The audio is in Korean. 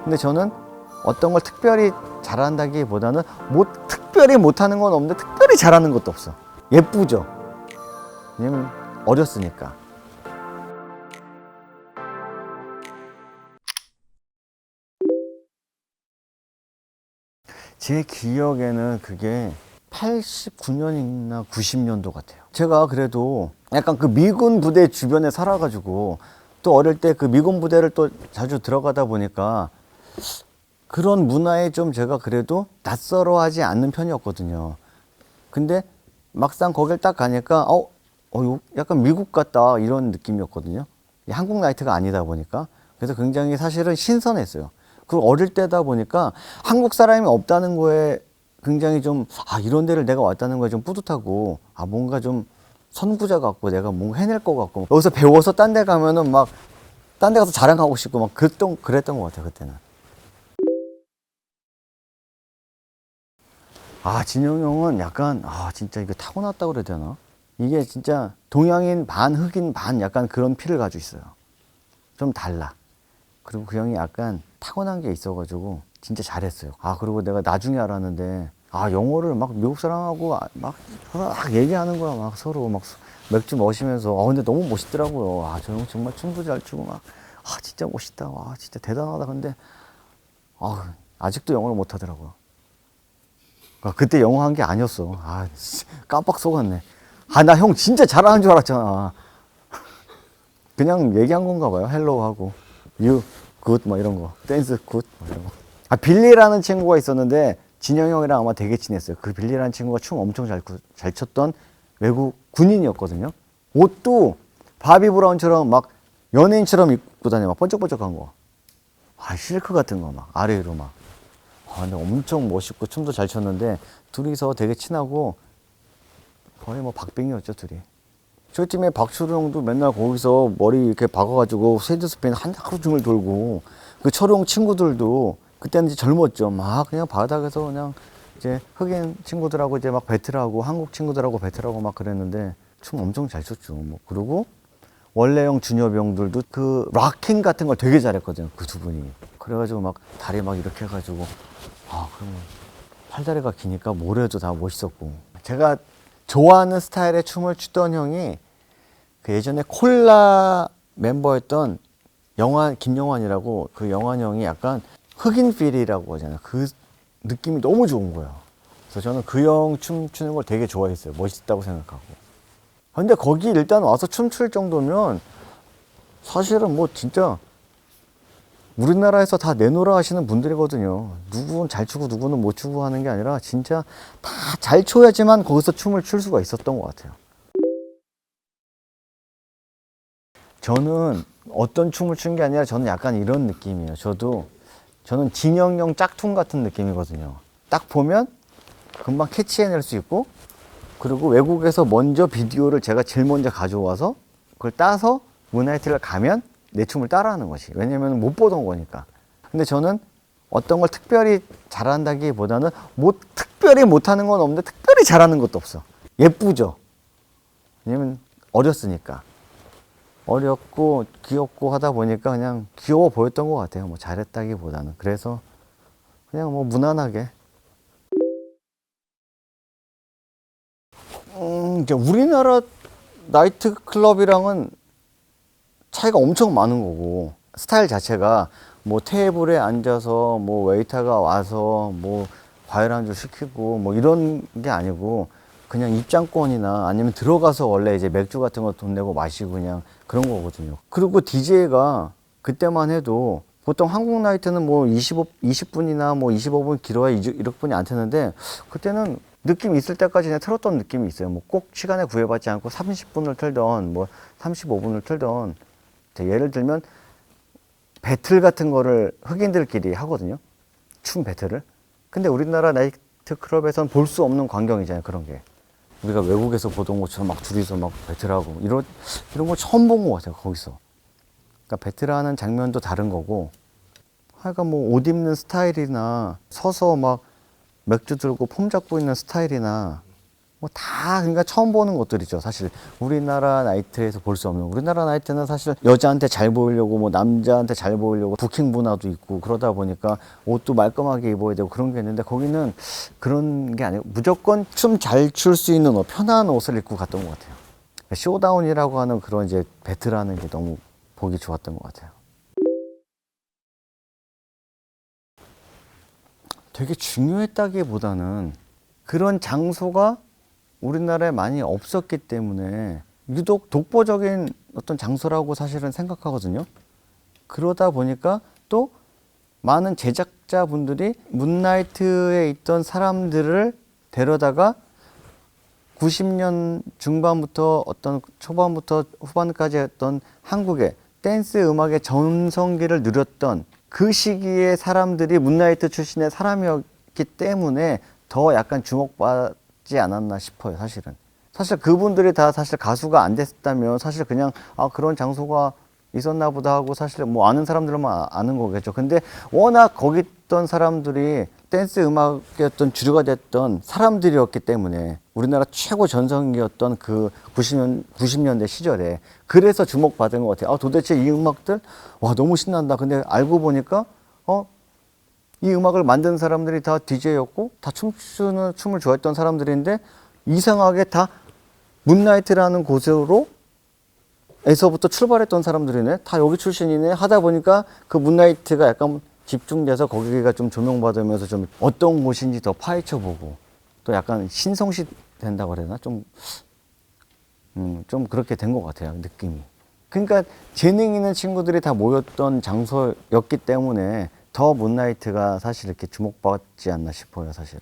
근데 저는 어떤 걸 특별히 잘한다기보다는 특별히 못하는 건 없는데 특별히 잘하는 것도 없어. 예쁘죠? 왜냐면 어렸으니까. 제 기억에는 그게 89년이나 90년도 같아요. 제가 그래도 약간 그 미군 부대 주변에 살아가지고 또 어릴 때 그 미군 부대를 또 자주 들어가다 보니까 그런 문화에 좀 제가 그래도 낯설어하지 않는 편이었거든요. 근데 막상 거길 딱 가니까 약간 미국 같다 이런 느낌이었거든요. 한국 나이트가 아니다 보니까. 그래서 굉장히 사실은 신선했어요. 그리고 어릴 때다 보니까 한국 사람이 없다는 거에 굉장히 좀 이런 데를 내가 왔다는 거에 좀 뿌듯하고 뭔가 좀 선구자 같고 내가 뭔가 해낼 것 같고 여기서 배워서 딴 데 가면은 막 딴 데 가서 자랑하고 싶고 막 그랬던 것 같아요 그때는. 진영이 형은 약간 진짜 이거 타고났다고 그래야 되나? 이게 진짜 동양인 반 흑인 반 약간 그런 피를 가지고 있어요. 좀 달라. 그리고 그 형이 약간 타고난 게 있어가지고 진짜 잘했어요. 그리고 내가 나중에 알았는데 영어를 막 미국 사람하고 막 얘기하는 거야. 막 서로 막 맥주 마시면서 근데 너무 멋있더라고요. 저 형 정말 춤도 잘 추고 막 진짜 멋있다. 진짜 대단하다. 근데 아직도 영어를 못 하더라고요. 그때 영어 한 게 아니었어. 깜빡 속았네. 나 형 진짜 잘하는 줄 알았잖아. 그냥 얘기한 건가 봐요. 헬로우 하고 you good 뭐 이런 거, 댄스 good 뭐 이런 거. 빌리라는 친구가 있었는데 진영이 형이랑 아마 되게 친했어요. 그 빌리라는 친구가 춤 엄청 잘 췄던 외국 군인이었거든요. 옷도 바비 브라운처럼 막 연예인처럼 입고 다녀. 막 번쩍번쩍한 거. 실크 같은 거 막 아래로 막. 근데 엄청 멋있고 춤도 잘 췄는데 둘이서 되게 친하고 거의 뭐 박빙이었죠 둘이. 저희 팀에 박철우 형도 맨날 거기서 머리 이렇게 박아가지고 세드 스핀 하루 종일 돌고 그 철우 형 친구들도 그때는 이제 젊었죠. 막 그냥 바닥에서 그냥 이제 흑인 친구들하고 이제 막 배틀하고 한국 친구들하고 배틀하고 막 그랬는데 춤 엄청 잘 췄죠. 뭐 그리고 원래형 준엽이 형들도 그 락킹 같은 걸 되게 잘했거든요. 그 두 분이. 그래가지고 막 다리 막 이렇게 해가지고 그러면 팔다리가 기니까 뭘 해도 다 멋있었고. 제가 좋아하는 스타일의 춤을 추던 형이 그 예전에 콜라 멤버였던 김영환이라고, 그 영환 형이 약간 흑인 필이라고 하잖아요. 그 느낌이 너무 좋은 거예요. 그래서 저는 그 형 춤추는 걸 되게 좋아했어요. 멋있다고 생각하고. 근데 거기 일단 와서 춤출 정도면 사실은 뭐 진짜 우리나라에서 다 내노라 하시는 분들이거든요. 누구는 잘 추고 누구는 못 추고 하는 게 아니라 진짜 다 잘 춰야지만 거기서 춤을 출 수가 있었던 것 같아요. 저는 어떤 춤을 춘 게 아니라 저는 약간 이런 느낌이에요. 저는 진영형 짝퉁 같은 느낌이거든요. 딱 보면 금방 캐치해낼 수 있고, 그리고 외국에서 먼저 비디오를 제가 제일 먼저 가져와서 그걸 따서 문화이트를 가면 내 춤을 따라하는 것이. 왜냐면 못 보던 거니까. 근데 저는 어떤 걸 특별히 잘한다기보다는 특별히 못하는 건 없는데 특별히 잘하는 것도 없어. 예쁘죠? 왜냐면 어렸으니까. 어렸고 귀엽고 하다 보니까 그냥 귀여워 보였던 것 같아요. 뭐 잘했다기보다는. 그래서 그냥 뭐 무난하게. 이제 우리나라 나이트 클럽이랑은 차이가 엄청 많은 거고, 스타일 자체가 뭐 테이블에 앉아서 뭐 웨이터가 와서 뭐 과일 안주 시키고 뭐 이런 게 아니고 그냥 입장권이나 아니면 들어가서 원래 이제 맥주 같은 거 돈 내고 마시고 그냥 그런 거거든요. 그리고 DJ가 그때만 해도 보통 한국 나이트는 뭐 20분이나 뭐 25분 길어야 1분이 안 트는데 그때는 느낌 있을 때까지 그냥 틀었던 느낌이 있어요. 뭐 꼭 시간에 구애받지 않고 30분을 틀던 뭐 35분을 틀던. 예를 들면 배틀 같은 거를 흑인들끼리 하거든요. 춤 배틀을. 근데 우리나라 나이트클럽에선 볼 수 없는 광경이잖아요. 그런 게. 우리가 외국에서 보던 것처럼 막 둘이서 막 배틀하고 이런 거 처음 본 것 같아요. 거기서. 그러니까 배틀하는 장면도 다른 거고, 하여간 뭐 옷 입는 스타일이나 서서 막 맥주 들고 폼 잡고 있는 스타일이나 뭐 다 그러니까 처음 보는 것들이죠. 사실 우리나라 나이트에서 볼 수 없는, 우리나라 나이트는 사실 여자한테 잘 보이려고 뭐 남자한테 잘 보이려고 부킹 문화도 있고 그러다 보니까 옷도 말끔하게 입어야 되고 그런 게 있는데, 거기는 그런 게 아니고 무조건 춤 잘 출 수 있는 옷, 편한 옷을 입고 갔던 것 같아요. 쇼다운이라고 하는 그런 이제 배틀하는 게 너무 보기 좋았던 것 같아요. 되게 중요했다기보다는 그런 장소가 우리나라에 많이 없었기 때문에 유독 독보적인 어떤 장소라고 사실은 생각하거든요. 그러다 보니까 또 많은 제작자분들이 문나이트에 있던 사람들을 데려다가 90년 중반부터 어떤 초반부터 후반까지 했던 한국의 댄스 음악의 전성기를 누렸던 그 시기에 사람들이 문나이트 출신의 사람이었기 때문에 더 약간 주목받지 않았나 싶어요, 사실은. 사실 그분들이 다 사실 가수가 안 됐다면 사실 그냥 아, 그런 장소가 있었나 보다 하고 사실 뭐 아는 사람들만 아는 거겠죠. 근데 워낙 거기 있던 사람들이 댄스 음악의 어떤 주류가 됐던 사람들이었기 때문에 우리나라 최고 전성기였던 그 90년대 시절에 그래서 주목받은 것 같아요. 아, 도대체 이 음악들 와 너무 신난다. 근데 알고 보니까 이 음악을 만든 사람들이 다 DJ였고 다 춤을 좋아했던 사람들인데 이상하게 다 문나이트라는 곳으로 에서부터 출발했던 사람들이네. 다 여기 출신이네. 하다 보니까 그 문나이트가 약간 집중돼서 거기가 좀 조명받으면서 좀 어떤 곳인지 더 파헤쳐보고 또 약간 신성시 된다고 그래야 되나? 좀 그렇게 된 것 같아요, 느낌이. 그러니까 재능 있는 친구들이 다 모였던 장소였기 때문에 더 문나이트가 사실 이렇게 주목받지 않나 싶어요, 사실은.